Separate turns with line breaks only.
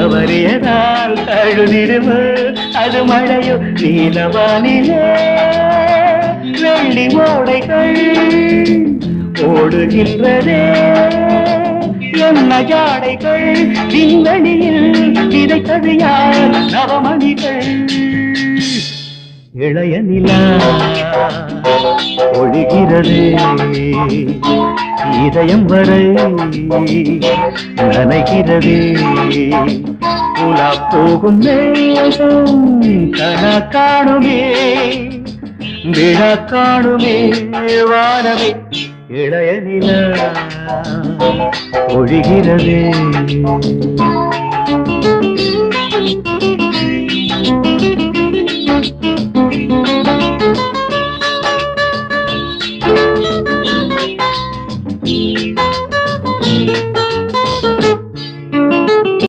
தவறியதால் அழுதிடுமோ அது மழையோ நீலவானிலே வெள்ளி ஓடைகள் ஓடுகின்றதே என்ன ஜாடைகள் விண்வெளியில் விதைத்தது யார் நவமணிகள் இளைய நிலா ஒழுகிறது இதயம் வரை நனைகிறது உலா போகும் நேரம் கனா காணுமே விழா காணுமே வானமே இளைய நிலா ஒழுகிறது